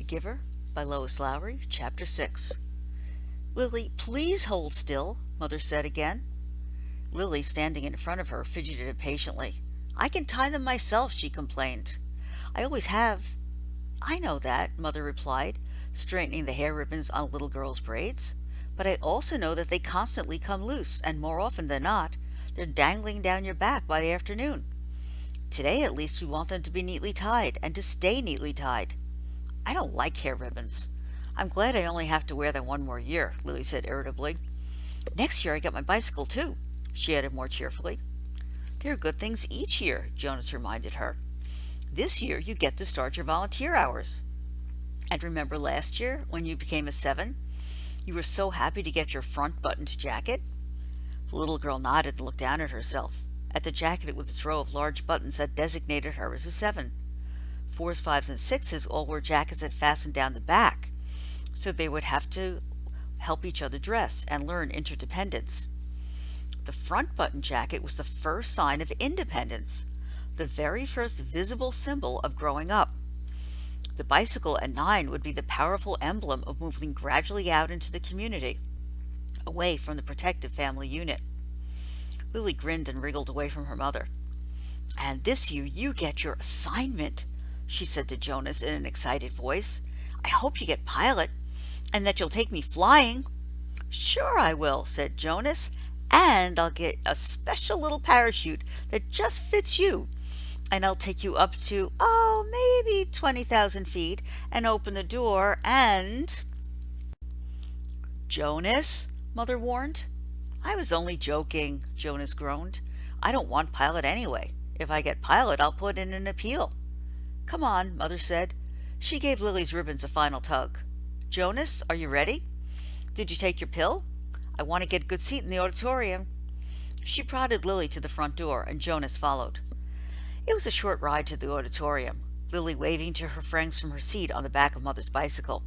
Giver by Lois Lowry, Chapter 6. Lily, please hold still, Mother said again. Lily, standing in front of her, fidgeted impatiently. I can tie them myself, she complained. I always have. I know that, Mother replied, straightening the hair ribbons on a little girl's braids. But I also know that they constantly come loose, and more often than not, they're dangling down your back by the afternoon. Today, at least, we want them to be neatly tied, and to stay neatly tied. I don't like hair ribbons. I'm glad I only have to wear them one more year, Lily said irritably. Next year I get my bicycle too, she added more cheerfully. There are good things each year, Jonas reminded her. This year you get to start your volunteer hours. And remember last year when you became a 7? You were so happy to get your front buttoned jacket? The little girl nodded and looked down at herself, at the jacket with its row of large buttons that designated her as a 7. 4s, 5s, and 6s all wore jackets that fastened down the back, so they would have to help each other dress and learn interdependence. The front button jacket was the first sign of independence, the very first visible symbol of growing up. The bicycle at 9 would be the powerful emblem of moving gradually out into the community, away from the protective family unit. Lily grinned and wriggled away from her mother. And this year you get your assignment, she said to Jonas in an excited voice. I hope you get pilot, and that you'll take me flying. Sure I will, said Jonas, and I'll get a special little parachute that just fits you, and I'll take you up to, maybe 20,000 feet, and open the door, and... Jonas, Mother warned. I was only joking, Jonas groaned. I don't want pilot anyway. If I get pilot, I'll put in an appeal. Come on, Mother said. She gave Lily's ribbons a final tug. Jonas, are you ready? Did you take your pill? I want to get a good seat in the auditorium. She prodded Lily to the front door, and Jonas followed. It was a short ride to the auditorium, Lily waving to her friends from her seat on the back of Mother's bicycle.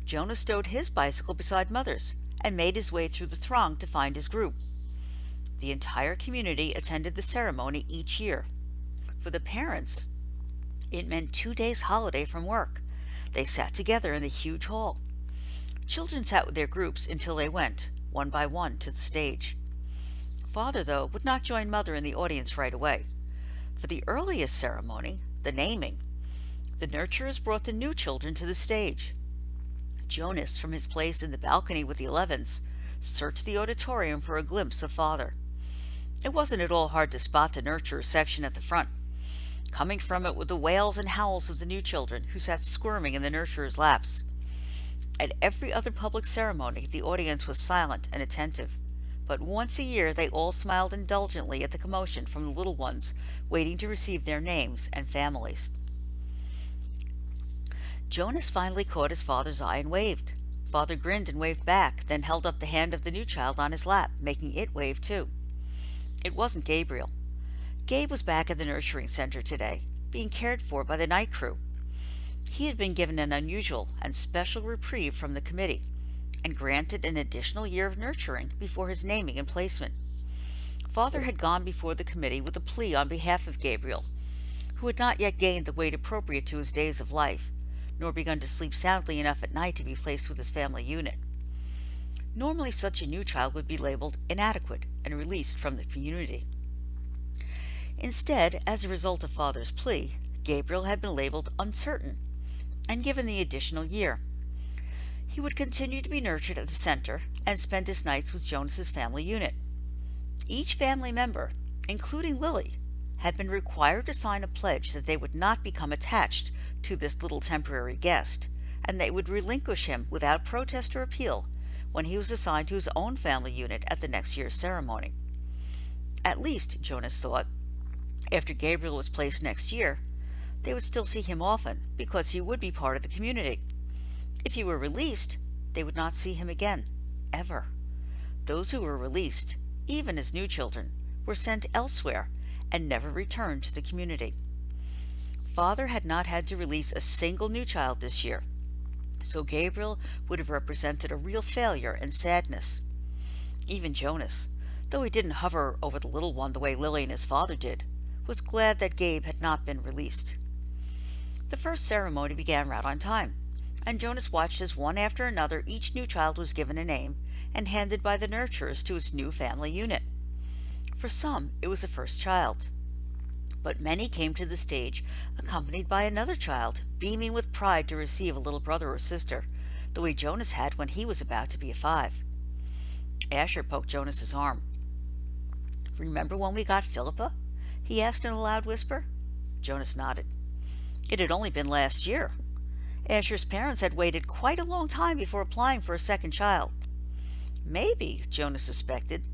Jonas stowed his bicycle beside Mother's, and made his way through the throng to find his group. The entire community attended the ceremony each year. For the parents, it meant 2 days' holiday from work. They sat together in the huge hall. Children sat with their groups until they went, one by one, to the stage. Father, though, would not join Mother in the audience right away. For the earliest ceremony, the naming, the nurturers brought the new children to the stage. Jonas, from his place in the balcony with the 11s, searched the auditorium for a glimpse of Father. It wasn't at all hard to spot the nurturer section at the front. Coming from it were the wails and howls of the new children, who sat squirming in the nurturers' laps. At every other public ceremony, the audience was silent and attentive, but once a year they all smiled indulgently at the commotion from the little ones waiting to receive their names and families. Jonas finally caught his father's eye and waved. Father grinned and waved back, then held up the hand of the new child on his lap, making it wave too. It wasn't Gabriel. Gabe was back at the nurturing center today, being cared for by the night crew. He had been given an unusual and special reprieve from the committee, and granted an additional year of nurturing before his naming and placement. Father had gone before the committee with a plea on behalf of Gabriel, who had not yet gained the weight appropriate to his days of life, nor begun to sleep soundly enough at night to be placed with his family unit. Normally such a new child would be labeled inadequate and released from the community. Instead, as a result of Father's plea, Gabriel had been labeled uncertain and given the additional year. He would continue to be nurtured at the center and spend his nights with Jonas's family unit. Each family member, including Lily, had been required to sign a pledge that they would not become attached to this little temporary guest, and they would relinquish him without protest or appeal when he was assigned to his own family unit at the next year's ceremony. At least, Jonas thought, after Gabriel was placed next year, they would still see him often, because he would be part of the community. If he were released, they would not see him again, ever. Those who were released, even as new children, were sent elsewhere and never returned to the community. Father had not had to release a single new child this year, so Gabriel would have represented a real failure and sadness. Even Jonas, though he didn't hover over the little one the way Lily and his father did, was glad that Gabe had not been released. The first ceremony began right on time. and Jonas watched as one after another each new child was given a name and handed by the nurturers to its new family unit. For some, it was a first child, but many came to the stage accompanied by another child, beaming with pride to receive a little brother or sister, the way Jonas had when he was about to be 5. Asher poked Jonas's arm. "Remember when we got Philippa?" he asked in a loud whisper. Jonas nodded. It had only been last year. Asher's parents had waited quite a long time before applying for a second child. Maybe, Jonas suspected,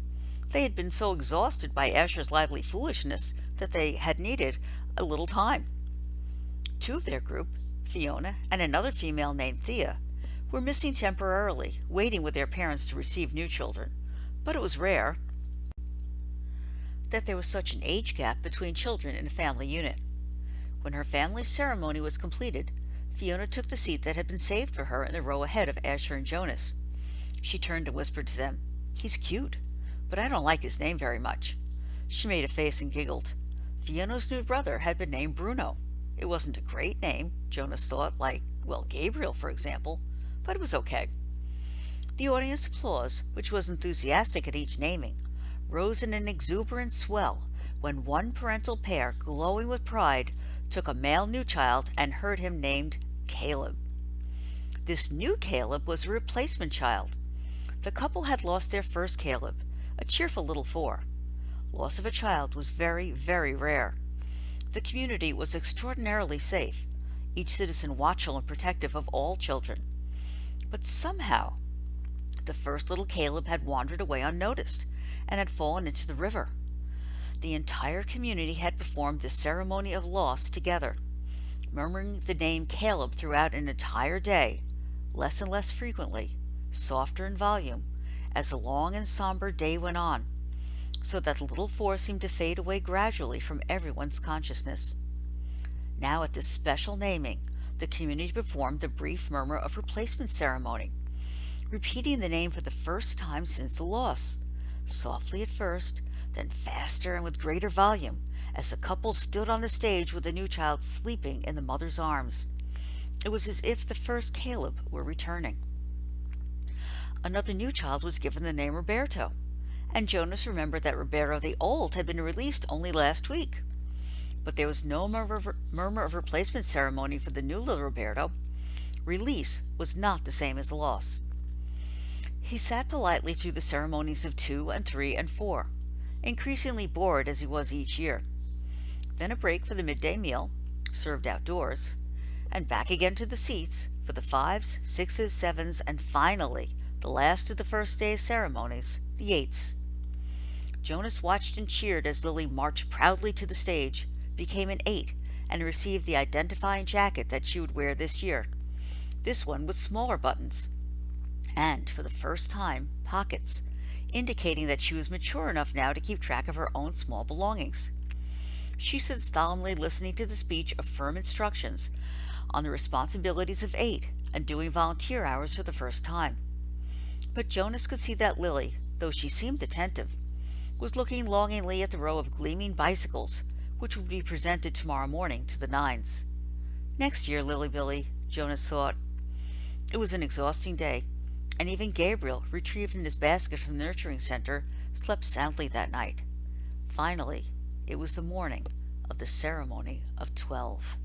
they had been so exhausted by Asher's lively foolishness that they had needed a little time. 2 of their group, Fiona and another female named Thea, were missing temporarily, waiting with their parents to receive new children, but it was rare that there was such an age gap between children in a family unit. When her family ceremony was completed, Fiona took the seat that had been saved for her in the row ahead of Asher and Jonas. She turned and whispered to them, "He's cute, but I don't like his name very much." She made a face and giggled. Fiona's new brother had been named Bruno. It wasn't a great name, Jonas thought, like, well, Gabriel, for example, but it was okay. The audience applause, which was enthusiastic at each naming, rose in an exuberant swell when one parental pair, glowing with pride, took a male new child and heard him named Caleb. This new Caleb was a replacement child. The couple had lost their first Caleb, a cheerful little 4. Loss of a child was very, very rare. The community was extraordinarily safe, each citizen watchful and protective of all children. But somehow, the first little Caleb had wandered away unnoticed and had fallen into the river. The entire community had performed the ceremony of loss together, murmuring the name Caleb throughout an entire day, less and less frequently, softer in volume, as the long and somber day went on, so that the little 4 seemed to fade away gradually from everyone's consciousness. Now at this special naming, the community performed the brief murmur of replacement ceremony, repeating the name for the first time since the loss, softly at first, then faster and with greater volume, as the couple stood on the stage with the new child sleeping in the mother's arms. It was as if the first Caleb were returning. Another new child was given the name Roberto, and Jonas remembered that Roberto the Old had been released only last week. But there was no murmur of replacement ceremony for the new little Roberto. Release was not the same as loss. He sat politely through the ceremonies of 2 and 3 and 4, increasingly bored as he was each year. Then a break for the midday meal, served outdoors, and back again to the seats for the 5s, 6s, 7s, and finally, the last of the first day's ceremonies, the 8s. Jonas watched and cheered as Lily marched proudly to the stage, became an 8, and received the identifying jacket that she would wear this year. This one with smaller buttons, and, for the first time, pockets, indicating that she was mature enough now to keep track of her own small belongings. She stood solemnly listening to the speech of firm instructions on the responsibilities of 8 and doing volunteer hours for the first time. But Jonas could see that Lily, though she seemed attentive, was looking longingly at the row of gleaming bicycles, which would be presented tomorrow morning to the 9s. Next year, Lily-Billy, Jonas thought. It was an exhausting day, and even Gabriel, retrieved in his basket from the nurturing center, slept soundly that night. Finally, it was the morning of the ceremony of 12.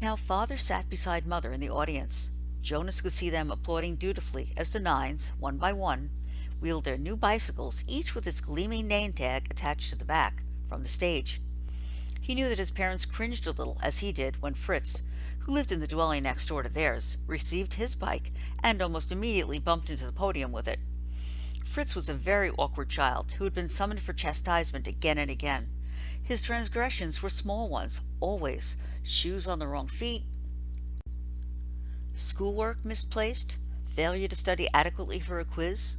Now Father sat beside Mother in the audience. Jonas could see them applauding dutifully as the 9s, one by one, wheeled their new bicycles, each with its gleaming name tag attached to the back, from the stage. He knew that his parents cringed a little, as he did, when Fritz, who lived in the dwelling next door to theirs, received his bike and almost immediately bumped into the podium with it. Fritz was a very awkward child who had been summoned for chastisement again and again. His transgressions were small ones, always: shoes on the wrong feet, schoolwork misplaced, failure to study adequately for a quiz.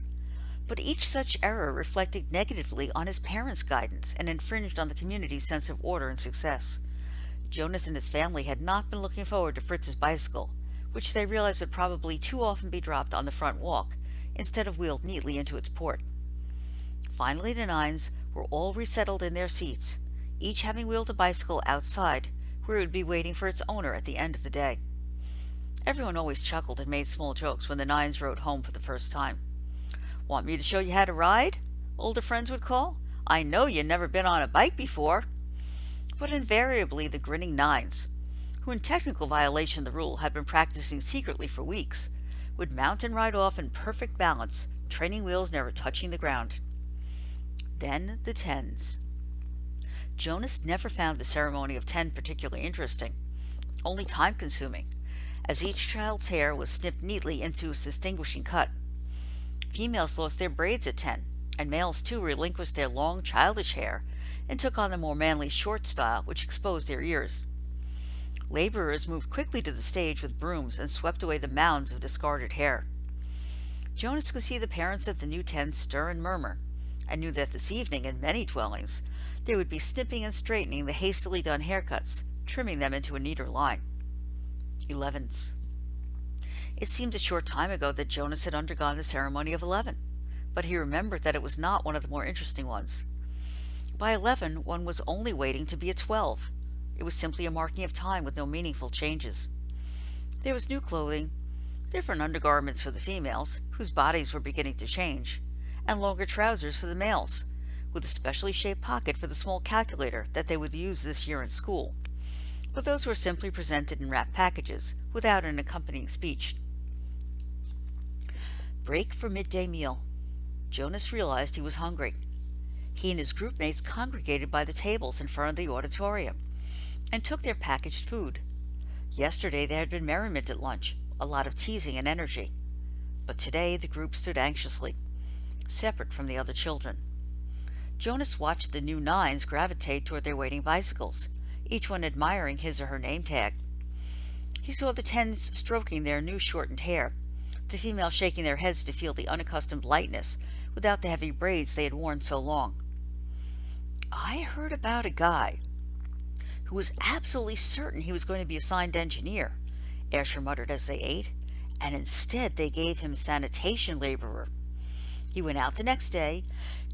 But each such error reflected negatively on his parents' guidance and infringed on the community's sense of order and success. Jonas and his family had not been looking forward to Fritz's bicycle, which they realized would probably too often be dropped on the front walk, instead of wheeled neatly into its port. Finally, the 9s were all resettled in their seats, each having wheeled a bicycle outside, where it would be waiting for its owner at the end of the day. Everyone always chuckled and made small jokes when the nines rode home for the first time. "Want me to show you how to ride?" older friends would call. "I know you've never been on a bike before." But invariably the grinning nines, who in technical violation of the rule had been practicing secretly for weeks, would mount and ride off in perfect balance, training wheels never touching the ground. Then the tens. Jonas never found the ceremony of 10 particularly interesting, only time-consuming, as each child's hair was snipped neatly into a distinguishing cut. Females lost their braids at 10, and males too relinquished their long childish hair and took on the more manly short style, which exposed their ears. Laborers moved quickly to the stage with brooms and swept away the mounds of discarded hair. Jonas could see the parents of the new tens stir and murmur, and knew that this evening, in many dwellings, they would be snipping and straightening the hastily done haircuts, trimming them into a neater line. 11s. It seemed a short time ago that Jonas had undergone the ceremony of 11, but he remembered that it was not one of the more interesting ones. By 11, one was only waiting to be a 12. It was simply a marking of time with no meaningful changes. There was new clothing, different undergarments for the females, whose bodies were beginning to change, and longer trousers for the males, with a specially shaped pocket for the small calculator that they would use this year in school. But those were simply presented in wrapped packages, without an accompanying speech. Break for midday meal. Jonas realized he was hungry. He and his groupmates congregated by the tables in front of the auditorium and took their packaged food. Yesterday there had been merriment at lunch, a lot of teasing and energy. But today the group stood anxiously, separate from the other children. Jonas watched the new nines gravitate toward their waiting bicycles, each one admiring his or her name tag. He saw the tens stroking their new shortened hair, the females shaking their heads to feel the unaccustomed lightness without the heavy braids they had worn so long. "I heard about a guy who was absolutely certain he was going to be assigned engineer," Asher muttered as they ate, "and instead they gave him sanitation laborer. He went out the next day,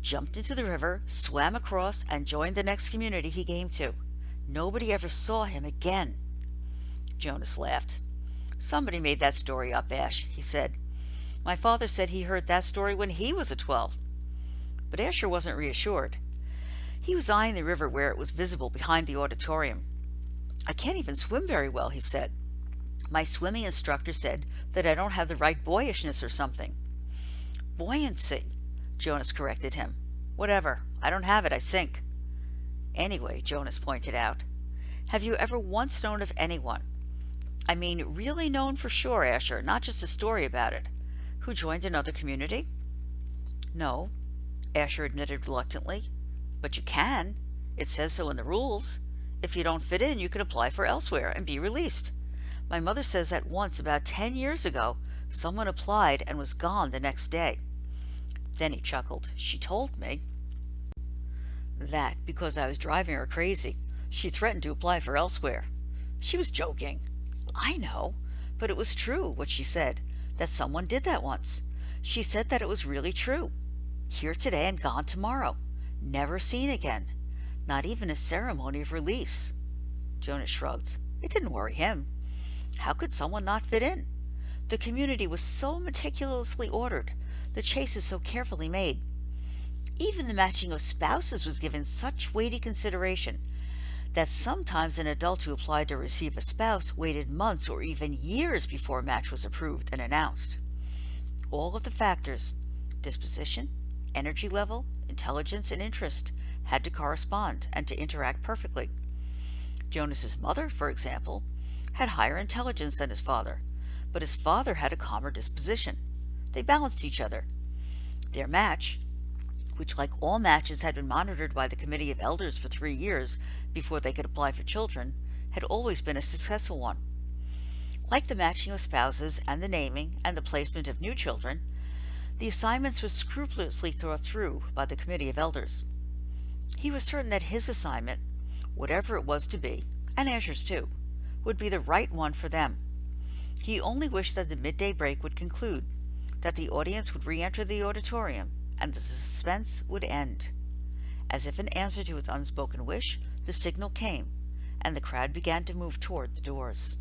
jumped into the river, swam across, and joined the next community he came to. Nobody ever saw him again." Jonas laughed. "Somebody made that story up, Ash," he said. "My father said he heard that story when he was a 12. But Asher wasn't reassured. He was eyeing the river where it was visible behind the auditorium. "I can't even swim very well," he said. "My swimming instructor said that I don't have the right boyishness or something." "Buoyancy," Jonas corrected him. "Whatever. I don't have it. I sink." "Anyway," Jonas pointed out, "have you ever once known of anyone, I mean really known for sure, Asher, not just a story about it, who joined another community?" "No," Asher admitted reluctantly. "But you can. It says so in the rules. If you don't fit in, you can apply for elsewhere and be released. My mother says that once, about 10 years ago, someone applied and was gone the next day." Then he chuckled. "She told me that because I was driving her crazy, she threatened to apply for elsewhere. She was joking. I know, but it was true what she said, that someone did that once. She said that it was really true. Here today and gone tomorrow. Never seen again. Not even a ceremony of release." Jonas shrugged. It didn't worry him. How could someone not fit in? The community was so meticulously ordered, the chases so carefully made. Even the matching of spouses was given such weighty consideration that sometimes an adult who applied to receive a spouse waited months or even years before a match was approved and announced. All of the factors, disposition, energy level, intelligence, and interest, had to correspond and to interact perfectly. Jonas's mother, for example, had higher intelligence than his father, but his father had a calmer disposition. They balanced each other. Their match, which like all matches had been monitored by the Committee of Elders for 3 years before they could apply for children, had always been a successful one. Like the matching of spouses and the naming and the placement of new children, the assignments were scrupulously thought through by the Committee of Elders. He was certain that his assignment, whatever it was to be, and Asher's too, would be the right one for them. He only wished that the midday break would conclude, that the audience would re-enter the auditorium, and the suspense would end. As if in answer to his unspoken wish, the signal came, and the crowd began to move toward the doors.